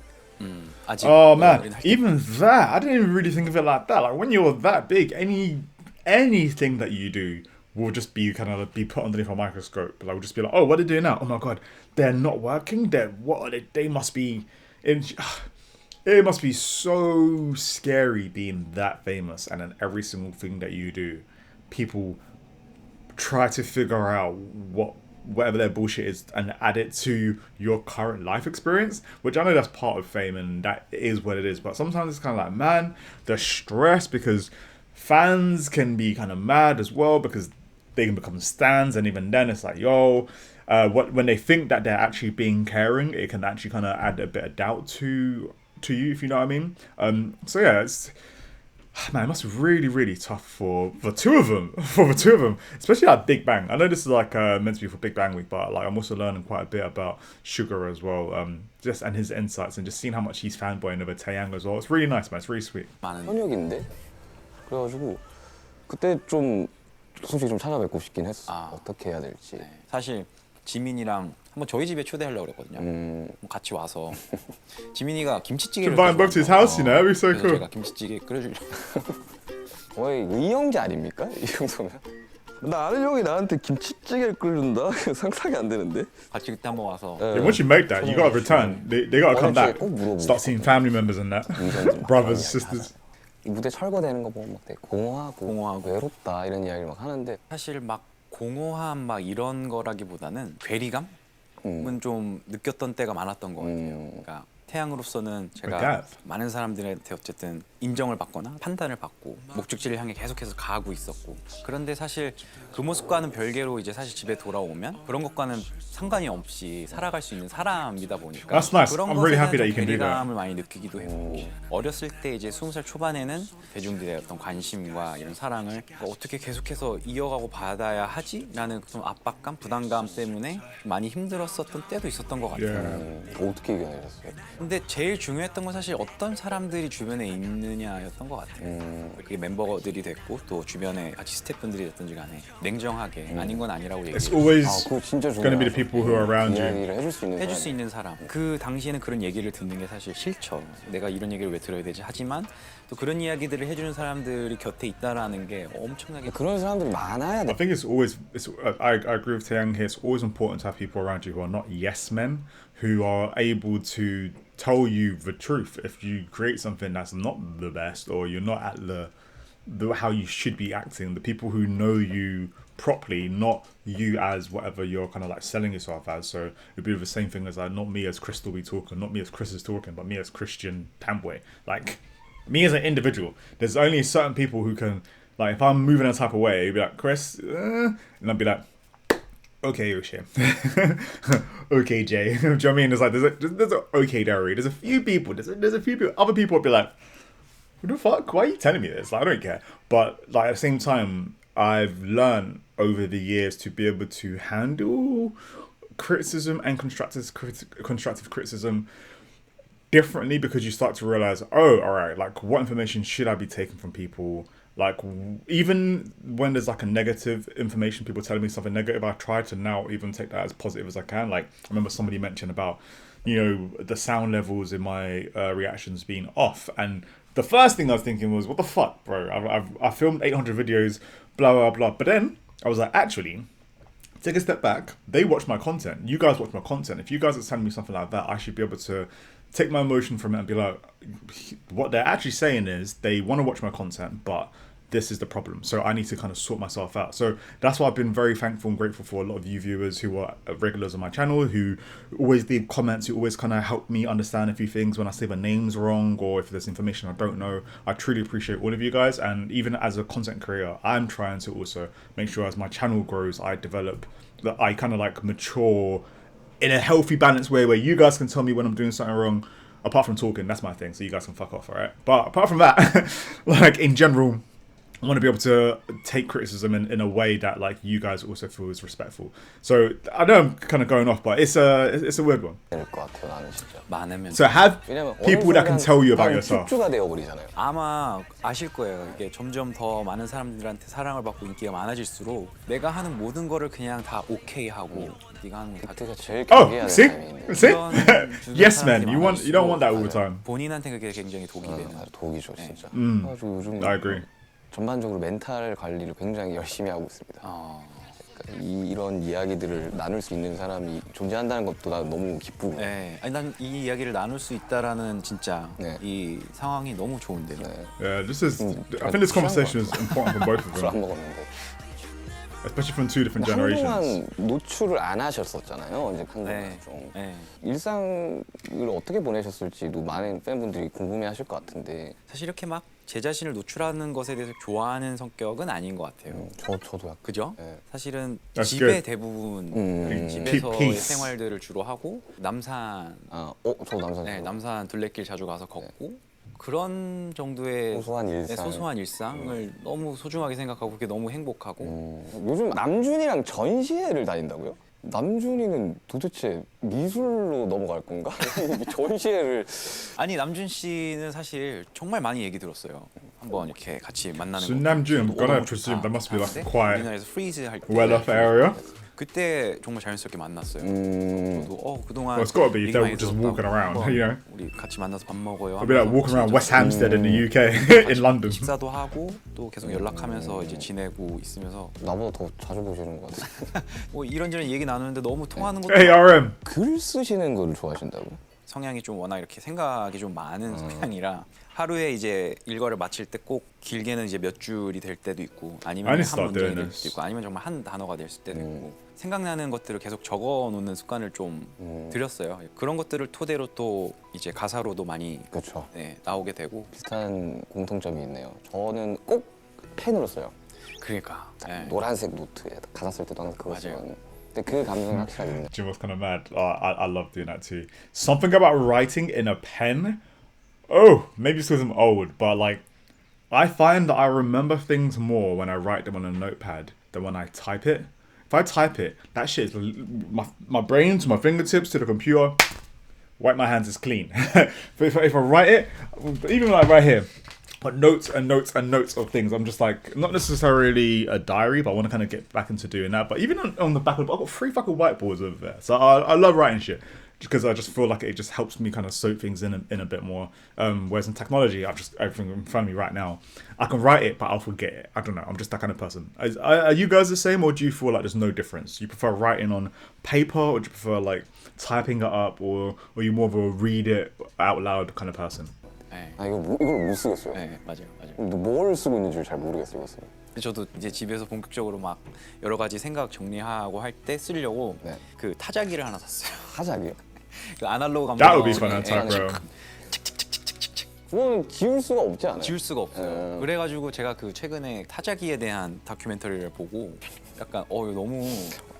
아직 Oh man, 우리는 할 때- even that, I didn't even really think of it like that. Like when you're that big, anything that you do will just be kind of be put underneath a microscope. Like we'll just be like, oh, what are they doing now? Oh my god, they're not working. They must be it must be so scary being that famous, and then every single thing that you do, people try to figure out whatever their bullshit is and add it to your current life experience, which I know that's part of fame and that is what it is, but sometimes it's kind of like, man, the stress, because fans can be kind of mad as well because they can become stans, and even then it's like, yo, when they think that they're actually being caring, it can actually kind of add a bit of doubt to you, if you know what I mean. So yeah, it's man, it must be really, really tough for the two of them, especially at Big Bang. I know this is like meant to be for Big Bang Week, but like I'm also learning quite a bit about Sugar as well, just and his insights and just seeing how much he's fanboying over Taeyang as well. It's really nice, man. It's really sweet. 많은 현역인데 그래가지고 그때 좀 솔직히 좀 찾아뵙고 싶긴 했어. 어떻게 해야 될지. 네, 사실 지민이랑 한번 저희 집에 초대하려고 그랬거든요. 뭐 같이 와서 지민이가 김치찌개를 Invite him back to his house, you know, it'd be so 그래서 cool. 제가 김치찌개 끓여주려고. 거의 의형제 아닙니까? 이 정도면? 나 아는 형이 나한테 김치찌개를 끓여준다? 상상이 안 되는데? 같이 그때 한번 와서 Yeah, once you make that, you gotta return. They gotta come back. 꼭 물어보고 Start seeing family members and that, brothers, sisters. 이 무대 철거되는 거 보면 막 되게 공허하고, 공허하고. 외롭다 이런 이야기를 막 하는데 사실 막 공허함 막 이런 거라기보다는 괴리감은 좀 느꼈던 때가 많았던 것 같아요. 그러니까 태양으로서는 제가 Regard. 많은 사람들한테 어쨌든 인정을 받거나 판단을 받고 목적지를 향해 계속해서 가고 있었고, 그런데 사실 그 모습과는 별개로 이제 사실 집에 돌아오면 그런 것과는 상관이 없이 살아갈 수 있는 사람이다 보니까 That's nice. 그런 I'm 것에 really 대한 happy that 좀 you can do that. 괴리감을 많이 느끼기도 했고, 어렸을 때 이제 20살 초반에는 대중들의 어떤 관심과 이런 사랑을 어떻게 계속해서 이어가고 받아야 하지? 라는 좀 압박감, 부담감 때문에 많이 힘들었었던 때도 있었던 것 같아요. Yeah. 어떻게 이겨내셨어요? 근데 제일 중요했던 건 사실 어떤 사람들이 주변에 있느냐였던 것 같아요. 그게 멤버들이 됐고 또 주변에 같이 스태프분들이 됐든지 간에 냉정하게 아닌 건 아니라고 It's 얘기해요. always 그거 진짜 gonna be the people who are around you. 이야기를 해줄 수 있는 해줄 사람. 수 있는 사람. 그 당시에는 그런 얘기를 듣는 게 사실 싫죠. 내가 이런 얘기를 왜 들어야 되지? 하지만 또 그런 이야기들을 해주는 사람들이 곁에 있다라는 게 엄청나게 그런 사람들이 많아야 I 돼. think it's always. I agree with Taeyang here. It's always important to have people around you who are not yes men, who are able to tell you the truth. If you create something that's not the best, or you're not at the how you should be acting, the people who know you properly, not you as whatever you're kind of like selling yourself as. So it'd be the same thing as like not me as Crystal be talking, not me as Chris is talking, but me as Christian Tambwe. Like me as an individual. There's only certain people who can, like, if I'm moving a type of way, you'd be like, Chris, and I'd be like, okay, O'Shea. Okay, Jay. Do you know what I mean? It's like there's a okay Derry. There's a few people. There's a few people. Other people would be like, what the fuck? Why are you telling me this? Like, I don't care. But like at the same time, I've learned over the years to be able to handle criticism and constructive criticism differently, because you start to realize, oh, all right, like what information should I be taking from people? Like even when there's like a negative information, people telling me something negative, I try to now even take that as positive as I can. Like I remember somebody mentioned about, you know, the sound levels in my reactions being off, and the first thing I was thinking was, what the fuck, bro? I filmed 800 videos, blah blah blah. But then I was like, actually, take a step back. They watch my content. You guys watch my content. If you guys are telling me something like that, I should be able to take my emotion from it and be like, what they're actually saying is they want to watch my content, but this is the problem. So I need to kind of sort myself out. So that's why I've been very thankful and grateful for a lot of you viewers who are regulars on my channel, who always leave comments, who always kind of help me understand a few things when I say the names wrong or if there's information I don't know. I truly appreciate all of you guys. And even as a content creator, I'm trying to also make sure as my channel grows, I develop, that I kind of like mature in a healthy, balanced way where you guys can tell me when I'm doing something wrong. Apart from talking, that's my thing. So you guys can fuck off, all right? But apart from that, like in general, I want to be able to take criticism in a way that like you guys also feel is respectful. So I know I'm kind of going off, but it's a weird one. 될 것 같아요, 나는 진짜. 많으면 So have 왜냐면 people that can tell you about yourself. 가 되어버리잖아요. 아마 아실 거예요. 이게 점점 더 많은 사람들한테 사랑을 받고 인기가 많아질수록 내가 하는 모든 거를 그냥 다 오케이 하고 네가 하는 거다 그때가 제일 Oh, 경계해야 see, 될 타이밍인데. see, 주변 yes, man. 사람들이 You don't want that all the 많아질수록 time. 본인한테 그게 굉장히 독이 되는. 맞아, 독이죠, 진짜. 그래가지고 요즘 I agree. 전반적으로 멘탈 관리를 굉장히 열심히 하고 있습니다. 그러니까 이런 이야기들을 나눌 수 있는 사람이 존재한다는 것도 나 너무 기쁘고. 네, 아니 난 이 이야기를 나눌 수 있다라는 진짜 네. 이 상황이 너무 좋은데요. 네. Yeah, this is. I think this conversation is important for both of 술 안 them, 먹었는데. especially from two different generations. 한동안 노출을 안 하셨었잖아요. 이제 한동안 네. 좀. 네. 일상을 어떻게 보내셨을지도 많은 팬분들이 궁금해하실 것 같은데. 사실 이렇게 막 제 자신을 노출하는 것에 대해서 좋아하는 성격은 아닌 것 같아요. 저도 약간. 그죠? 네. 사실은 That's 집에 good. 대부분 Keep 집에서의 peace. 생활들을 주로 하고 남산, 저 남산. 네, 남산 둘레길 자주 가서 걷고 그런 정도의 소소한 네, 일상. 소소한 일상을 너무 소중하게 생각하고 그게 너무 행복하고 요즘 남준이랑 전시회를 다닌다고요? 남준이는 도대체 미술로 넘어갈 건가? 전시회를 아니 남준 씨는 사실 정말 많이 얘기 들었어요. 한번 이렇게 같이 만나는 So 거. Namjoon, I'm 저도 gonna 오고 presume 싶다 that must be like 하는데 quite 우리나라에서 프리즈 할 때 well-off area. 그때 정말 자연스럽게 만났어요. 저도 그동안 Well, it's gotta be. 얘기 They're 많이 just 들었다고. walking around, 한번 you know. 우리 같이 만나서 밥 먹어요. I'll be like 하면서 walking around 진짜 West Hampstead in the UK, in London. 식사도 하고 또 계속 연락하면서 이제 지내고 있으면서 나보다 더 자주 보시는 것 같아요. 뭐 이런저런 얘기 나누는데 너무 통하는 것도 Hey RM. 글 쓰시는 거를 좋아하신다고? 성향이 좀 워낙 이렇게 생각이 좀 많은 성향이라 하루에 이제 일과를 마칠 때 꼭 길게는 이제 몇 줄이 될 때도 있고 I 아니면 need to 한 start 문장이 doing 될 this. 수도 있고 아니면 정말 한 단어가 될 때도 있고 생각나는 것들을 계속 적어 놓는 습관을 좀 들였어요. 그런 것들을 토대로 또 이제 가사로도 많이 그렇죠. 네, 나오게 되고 비슷한 공통점이 있네요. 저는 꼭 펜으로 써요. 그러니까 네. 노란색 노트에 가사 쓸 때도 항상 그거 맞아요. 써요. 근데 그 감성이 확실하게 있네요. Jim was kind of mad. I love doing that too. Something about writing in a pen. Oh, maybe it's because I'm old, but like, I find that I remember things more when I write them on a notepad than when I type it. If I type it, that shit is my brain to my fingertips to the computer. Wipe my hands is clean. But if I write it, even like right here, but notes and notes and notes of things. I'm just like, not necessarily a diary, but I want to kind of get back into doing that. But even on the back of the, I've got 3 fucking whiteboards over there. So I love writing shit because I just feel like it just helps me kind of soak things in a bit more. Whereas in technology, I've just everything in front of me right now. I can write it, but I'll forget it. I don't know. I'm just that kind of person. Are you guys the same, or do you feel like there's no difference? You prefer writing on paper, or do you prefer like typing it up, or are you more of a read it out loud kind of person? 네. 이걸 못 쓰겠어요. 네, 맞아요. 근데 뭘 쓰고 있는지 잘 모르겠어요. 이거. 근데 저도 이제 집에서 본격적으로 막 여러 가지 생각 정리하고 할 때 쓰려고 네. 그 타자기를 하나 샀어요. 타자기요? 그 아날로그 That 감성. would be fun on type, bro. 그거는 지울 수가 없지 않아요? 지울 수가 없어요. 그래가지고 제가 그 최근에 타자기에 대한 다큐멘터리를 보고 약간 이거 너무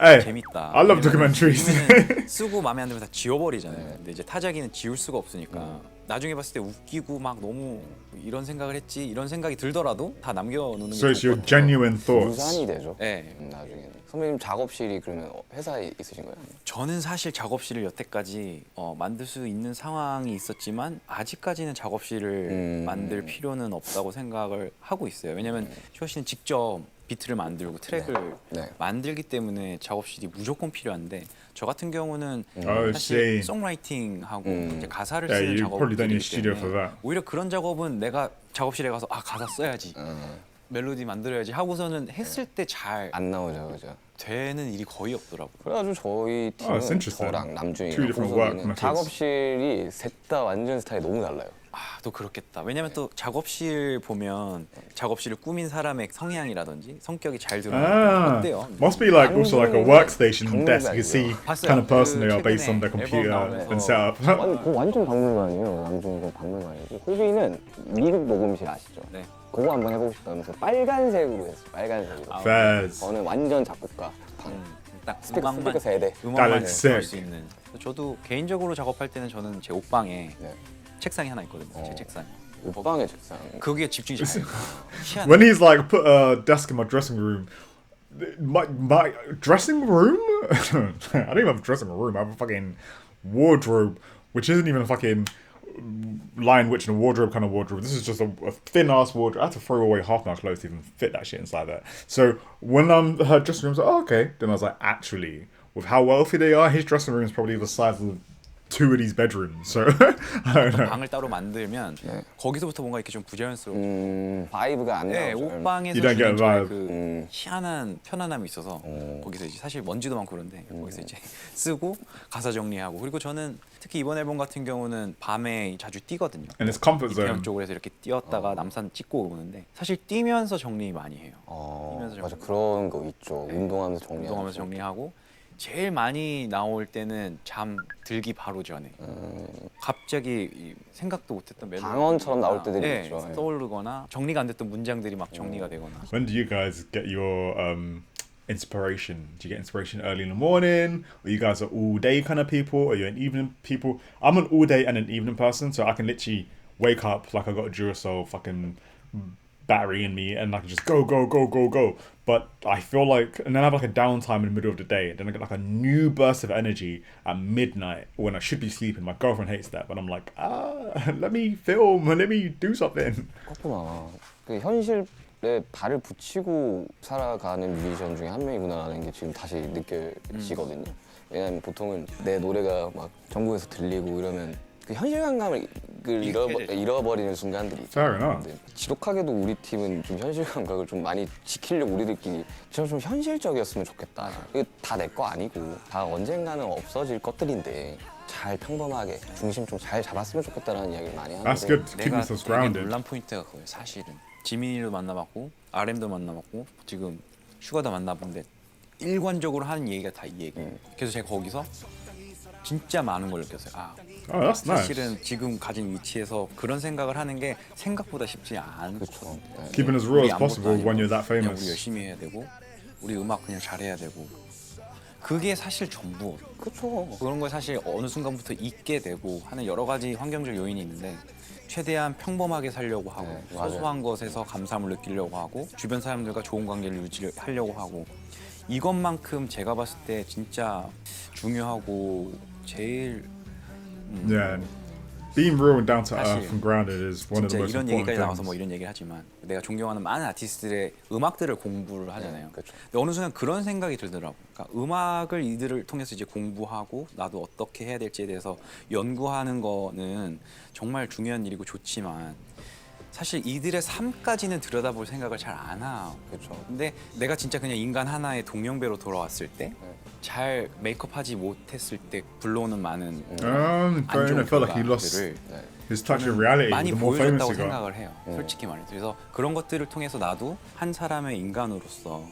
Hey, 재밌다. I love 왜냐면 documentaries. 요즘에는 쓰고 마음에 안 들면 다 지워버리잖아요. 근데 이제 타자기는 지울 수가 없으니까 나중에 봤을 때 웃기고 막 너무 이런 생각을 했지 이런 생각이 들더라도 다 남겨놓는 게 So it's 좋을 your 것 같아요. genuine thoughts. 무산이 되죠. 네. 나중에는. 선배님 작업실이 그러면 회사에 있으신 거예요? 저는 사실 작업실을 여태까지 만들 수 있는 상황이 있었지만 아직까지는 작업실을 만들 필요는 없다고 생각을 하고 있어요. 왜냐면 슈아 씨는 직접 비트를 만들고 트랙을 네. 만들기 때문에 작업실이 무조건 필요한데 저 같은 경우는 Oh, 사실 see. 송라이팅하고 이제 가사를 Yeah, 쓰는 you probably don't need 작업이기 studio 때문에 for that. 오히려 그런 작업은 내가 작업실에 가서 가사 써야지 멜로디 만들어야지 하고서는 했을 때 잘 안 나오죠, 그죠? 되는 일이 거의 없더라고요. 그래가지고 저희 팀은 it's interesting. 저랑 Two 남준이랑 different work 호석이는 methods. 작업실이 셋 다 완전 스타일이 너무 달라요. 또 그렇겠다. 왜냐면 또 작업실 보면 작업실을 꾸민 사람의 성향이라든지 성격이 잘 드러나는 Ah, 어때요? must be like also like a workstation desk. You can see 봤어요. kind of person 그 they are based on their 최근에 computer 앨범 나오면서 and setup. 아니, 그거 완전 박물관이에요. 남준이가 박물관이고 호비는 미국 녹음실 아시죠? 네. 그거 한번 해보고 싶다면서 빨간색으로 했어요. 빨간색으로. Fairs. 저는 완전 작곡가. 딱 스피커 음악만 세대. 음악만 That is 할수 sick. 있는. 저도 개인적으로 작업할 때는 저는 제 옷방에 네. 책상이 하나 있거든요. 제 책상. 옷방의 책상. 거기에 집중이 잘. 희한해. When he's like put a desk in my dressing room, my dressing room? I don't even have a dressing room. I have a fucking wardrobe, which isn't even a fucking Lion Witch and a wardrobe kind of wardrobe. This is just a thin ass wardrobe. I had to throw away half my clothes to even fit that shit inside there. So when her dressing room, I was like, oh, okay. Then I was like, actually, with how wealthy they are, his dressing room is probably the size of 2 of these bedrooms. So I don't know. 방을 따로 만들면 거기서부터 뭔가 이렇게 좀 부자연스러워. 바이브가 안 네, 나오죠. 옷방에서 You don't get 주는 저의 a 그 희한한 편안함이 있어서 거기서 이제 사실 먼지도 많고 그런데 거기서 이제 쓰고 가사 정리하고 그리고 저는 특히 이번 앨범 같은 경우는 밤에 자주 뛰거든요. And it's comfort zone. 이태원 쪽으로 해서 이렇게 뛰었다가 남산 찍고 오는데 사실 뛰면서 정리 많이 해요. 뛰면서 맞아 정리. 그런 거 있죠. 운동하면서 정리하고. 운동하면서 정리하고 제일 많이 나올 때는 잠 들기 바로 전에 갑자기 생각도 못했던 멜로디가 방언처럼 나올 때들이 있죠. 예. 떠오르거나 정리가 안 됐던 문장들이 막 정리가 되거나. When do you guys get your inspiration? Do you get inspiration early in the morning? Or you guys are all day kind of people? Are you an evening people? I'm an all day and an evening person, so I can literally wake up like I got a Duracell fucking battery in me and I can just go. But I feel like, and then I have like a downtime in the middle of the day. Then I get like a new burst of energy at midnight when I should be sleeping. My girlfriend hates that, but I'm like, let me film, let me do something. 그렇구나. 그 현실에 발을 붙이고 살아가는 뮤지션 중에 한 명이구나라는 게 지금 다시 느껴지거든요. 왜냐면 보통은 내 노래가 막 전국에서 들리고 이러면 그 현실감을 잃어버리는 순간들이 Fair 있어요. enough. 근데 지독하게도 우리 팀은 좀 현실 감각을 좀 많이 지키려고 우리들끼리 좀 현실적이었으면 좋겠다. 이게 다 내 거 아니고 다 언젠가는 없어질 것들인데 잘 평범하게 중심 좀 잘 잡았으면 좋겠다라는 이야기를 많이 하는데 That's good to keep 내가 yourselves 되게 grounded. 논란 포인트가 그거예요. 사실은 지민이도 만나봤고 RM도 만나봤고 지금 슈가도 만나봤는데 일관적으로 하는 얘기가 다 이 얘기예요. 그래서 제가 거기서 진짜 많은 걸 느꼈어요. Oh, that's nice. 사실은 지금 가진 위치에서 그런 생각을 하는 게 생각보다 쉽지 않고 그렇죠. 네. Keeping as real 우리 as 아무것도 possible 아니고 when you're that 그냥 우리 famous. 열심히 해야 되고 우리 음악 그냥 잘해야 되고 그게 사실 전부 그렇죠. 그런 걸 사실 어느 순간부터 잊게 되고 하는 여러 가지 환경적 요인이 있는데 최대한 평범하게 살려고 하고 네, 맞아요. 소소한 것에서 감사함을 느끼려고 하고 주변 사람들과 좋은 관계를 유지하려고 하고 이것만큼 제가 봤을 때 진짜 중요하고 제일 Yeah. Being real and down to 사실 earth and grounded is one of the 진짜 most 이런 important 얘기까지 나와서 things. 뭐 이런 얘기를 하지만 내가 존경하는 많은 아티스트들의 음악들을 공부를 하잖아요. 그렇죠. 근데 어느 순간 그런 생각이 들더라고. 그러니까 음악을 이들을 통해서 이제 공부하고 나도 어떻게 해야 될지에 대해서 연구하는 거는 정말 중요한 일이고 좋지만 사실 이들의 삶까지는 들여다볼 생각을 잘 안 하고. 그렇죠. 근데 내가 진짜 그냥 인간 하나의 동명배로 돌아왔을 때 잘 메이크업하지 못했을 때 불러오는 많은 Fair 안 좋은 enough. I felt like he lost 결과들을 his touch of reality 많이 the more famous 보여줬다고 he got. 생각을 해요. 솔직히 말해서. 그래서 그런 것들을 통해서 나도 한 사람의 인간으로서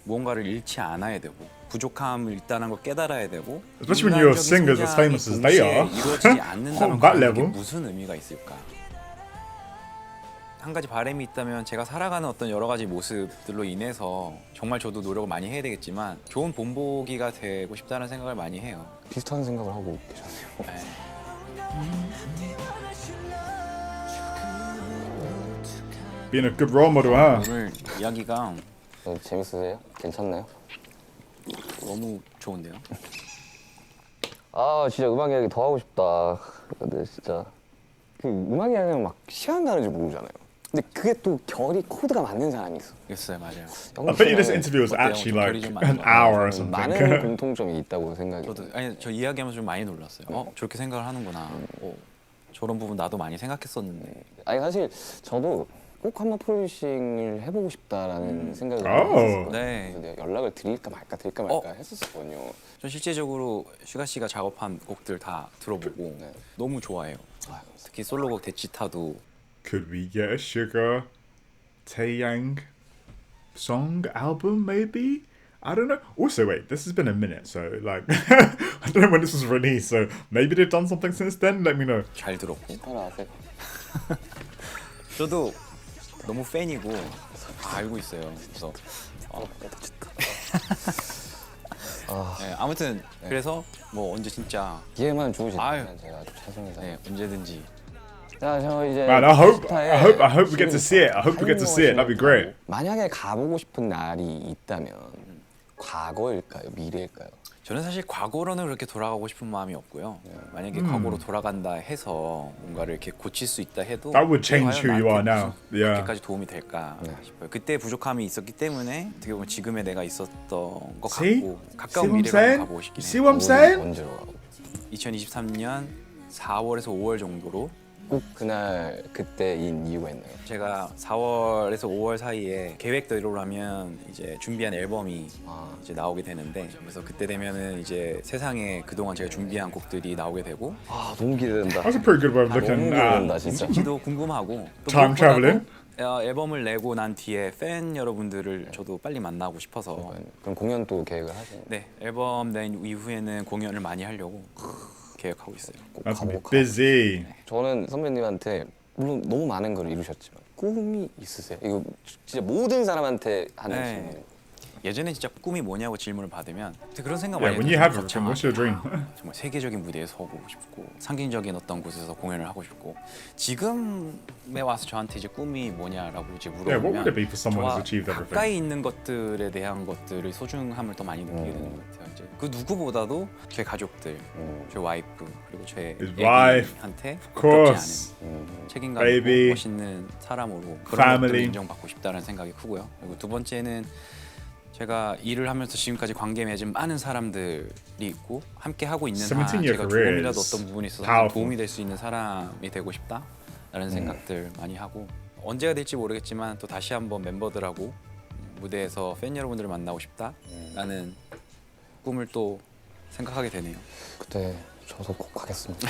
무언가를 잃지 않아야 되고 부족함을 있다는 걸 깨달아야 되고 Especially when you're 인간적인 singers as 성장이 famous as they 동시에 are. 이루어지지 않는다는 On that 건 level. 무슨 의미가 있을까? 한 가지 바람이 있다면 제가 살아가는 어떤 여러 가지 모습들로 인해서 정말 저도 노력을 많이 해야 되겠지만 좋은 본보기가 되고 싶다는 생각을 많이 해요. 비슷한 생각을 하고 계셨네요. 네. Being a good role model, huh? 오늘 이야기가 재밌으세요? 괜찮나요? 너무 좋은데요? 아 진짜 음악 이야기 더 하고 싶다. 근데 진짜 그 음악 이야기는 막 시간 가는지 모르잖아요. 근데 그게 또 결이 코드가 맞는 사람이 있어. 있어요, 맞아요. I bet you this 영국에는 interview was 어때요? actually 좀 like 결이 좀 an 많이 hour or 많은 something. 공통점이 있다고 생각이. 저도 아니 저 이야기하면서 좀 많이 놀랐어요. 저렇게 생각을 하는구나. 저런 부분 나도 많이 생각했었는데. 아니 사실 저도 꼭 한번 프로듀싱을 해보고 싶다라는 생각을 오. 했었어요. 네. 그래서 내가 연락을 드릴까 말까 했었거든요. 전 실제적으로 슈가 씨가 작업한 곡들 다 들어보고 네. 너무 좋아해요. 특히 솔로곡 데치타도 Could we get a Sugar Taeyang song album maybe? I don't know. Also, wait, this has been a minute, so like I don't know when this was released. So maybe they've done something since then. Let me know. 잘 들었고 하나 아세요? 저도 너무 팬이고 다 알고 있어요. 그래서 네, 아무튼 그래서 뭐 언제 진짜 기회만 주시면 아유. 제가 아주 찬성이다. 네, 언제든지 자, 저 이제 Man, I hope 스타에 we get to see it. I hope we get to see it. That'd be great. 만약에 가보고 싶은 날이 있다면 과거일까요? 미래일까요? 저는 사실 과거로는 그렇게 돌아가고 싶은 마음이 없고요. 만약에 과거로 돌아간다 해서 뭔가를 이렇게 고칠 수 있다 해도 That would change 과연 who you are 나한테 now. 무슨 Yeah. 그렇게까지 도움이 될까 싶어요. 그때 부족함이 있었기 때문에 어떻게 보면 지금의 내가 있었던 것 See? 같고 See 가까운 what I'm 미래로 saying? 가보고 싶긴 See 해요. what I'm saying? 언제로 가고? 2023년 4월에서 5월 정도로 꼭 그날 그때인 이유가 있나요? 제가 4월에서 5월 사이에 계획대로라면 이제 준비한 앨범이 이제 나오게 되는데 그래서 그때 되면은 이제 세상에 그동안 제가 준비한 곡들이 나오게 되고 아 너무 기대된다. That's a pretty good way of 너무 looking 기대된다 at 진짜. 지도 궁금하고 또 time 무엇보다도 traveling. 앨범을 내고 난 뒤에 팬 여러분들을 저도 빨리 만나고 싶어서 그럼 공연 또 계획을 하시는 네 앨범 낸 이후에는 공연을 많이 하려고 계획하고 있어요. That's gonna be 가볼까? busy. 저는 선배님한테 물론 너무 많은 걸 이루셨지만 꿈이 있으세요? 이거 진짜 모든 사람한테 하는 네. 질문. 예전에 진짜 꿈이 뭐냐고 질문을 받으면 그런 생각 Yeah, 많이 when you have 했거든요. a dream, what's your dream? 정말 세계적인 무대에 서고 싶고 상징적인 어떤 곳에서 공연을 하고 싶고 지금에 와서 저한테 이제 꿈이 뭐냐라고 이제 Yeah, what would 물어보면 it be for someone who's 저와 achieved everything? 가까이 있는 것들에 대한 것들의 소중함을 더 많이 느끼게 되는 것 같아요. 이제 그 누구보다도 제 가족들, 제 와이프 그리고 제 His wife, 애기한테 Of course. 책임감 Baby. 있고 멋있는 사람으로 그런 Family. 것들을 인정받고 싶다는 생각이 크고요. 그리고 두 번째는 제가 일을 하면서 지금까지 관계 맺은 많은 사람들이 있고 함께 하고 있는 한 17-year 제가 career 조금이라도 is 어떤 부분에 있어서 powerful. 도움이 될 수 있는 사람이 되고 싶다라는 생각들 많이 하고 언제가 될지 모르겠지만 또 다시 한번 멤버들하고 무대에서 팬 여러분들을 만나고 싶다라는 꿈을 또 생각하게 되네요. 그때 저도 꼭 하겠습니다.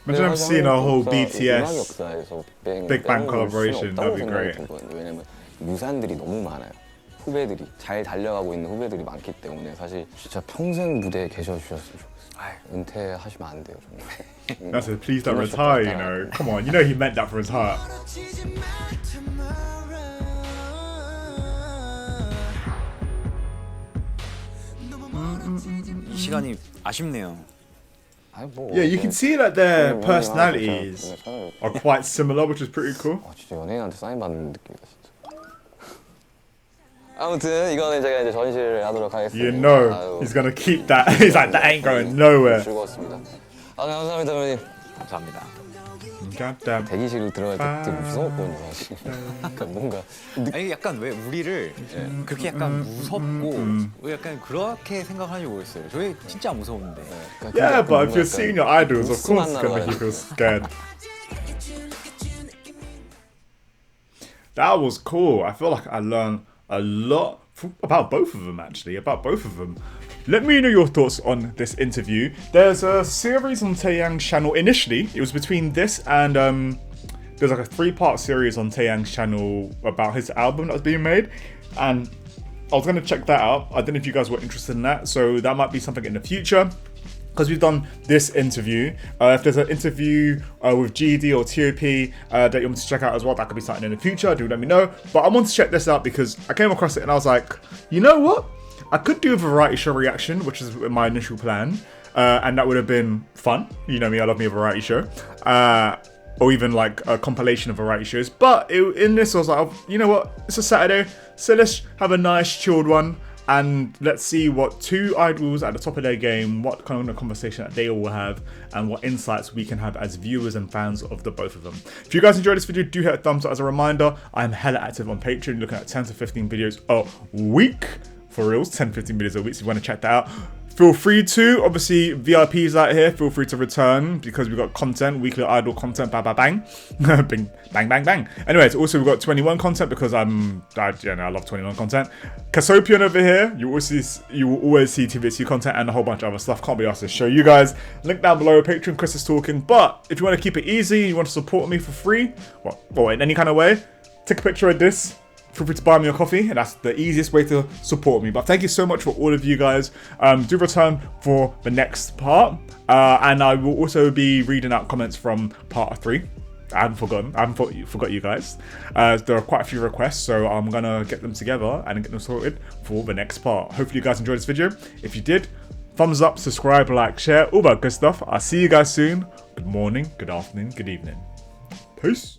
Imagine I've seen a whole 음악 BTS 역사에서 Big Bang collaboration. That'd be great. 왜냐면 무산들이 너무 많아요. 후배들이 잘 달려가고 있는 후배들이 많기 때문에 사실 진짜 평생 무대에 계셔 주셨으면 좋겠어요. 은퇴하시면 안 돼요 정말. That's it. Please don't retire. You know, come on. You know he meant that from his heart. 멀어지지 마, tomorrow. 너무 멀어지지 마. 이 시간이 아쉽네요. 아니, 뭐 Yeah, you can see that their 뭐, personalities 뭐, are quite similar, which is pretty cool. 아, 진짜 연예인한테 사인 받는 느낌이다 진짜. 아무튼 이거는 제가 이제 전시를 하도록 하겠습니다. You know 아유, he's gonna keep that. He's like that ain't going nowhere. 즐거웠습니다. 아, 네, 감사합니다, 선배님. 감사합니다. Goddamn. 대기실로 들어갈 때 되게 무서웠거든요, 사실. 그러니까 뭔가 아니 약간 왜 우리를 그렇게 약간 무섭고 왜 약간 그렇게 생각하는지 모르겠어요. 저희 진짜 안 무서운데. 그러니까 Yeah, 약간 but if 뭔가 you're seeing your idols, of 보스 course it's 만나러 gonna make you 가는 feel scared. That was cool. I feel like I learned a lot about both of them, actually, about both of them. Let me know your thoughts on this interview. There's a series on Taeyang's channel. Initially, it was between this and there's like a 3-part series on Taeyang's channel about his album that was being made, and I was gonna check that out. I don't know if you guys were interested in that, so that might be something in the future. Because we've done this interview, if there's an interview with GD or TOP that you want me to check out as well, that could be something in the future, do let me know. But I want to check this out because I came across it and I was like, you know what? I could do a variety show reaction, which is my initial plan, and that would have been fun. You know me, I love me a variety show. Or even like a compilation of variety shows. But in this, I was like, you know what? It's a Saturday, so let's have a nice chilled one. And let's see what two idols at the top of their game, what kind of conversation that they all have, and what insights we can have as viewers and fans of the both of them. If you guys enjoyed this video, do hit a thumbs up. As a reminder, I'm hella active on Patreon, looking at 10 to 15 videos a week. For reals, 10, 15 videos a week, so if you want to check that out. Feel free to, obviously, VIPs out here, feel free to return because we've got content, weekly idol content, bang, bang, bang. Bing, bang, bang, bang. Anyways, also we've got 21 content because I love 21 content. Kasopian over here, you will always see TVC content and a whole bunch of other stuff. Can't be asked to show you guys. Link down below, Patreon, Chris is talking. But if you want to keep it easy, you want to support me for free, well, in any kind of way, take a picture of this. Feel free to buy me a coffee, and that's the easiest way to support me. But thank you so much for all of you guys. Do return for the next part, and I will also be reading out comments from part 3. I haven't forgot you guys. There are quite a few requests, so I'm gonna get them together and get them sorted for the next part. Hopefully you guys enjoyed this video. If you did, thumbs up, subscribe, like, share, all that good stuff. I'll see you guys soon. Good morning, good afternoon, good evening. Peace.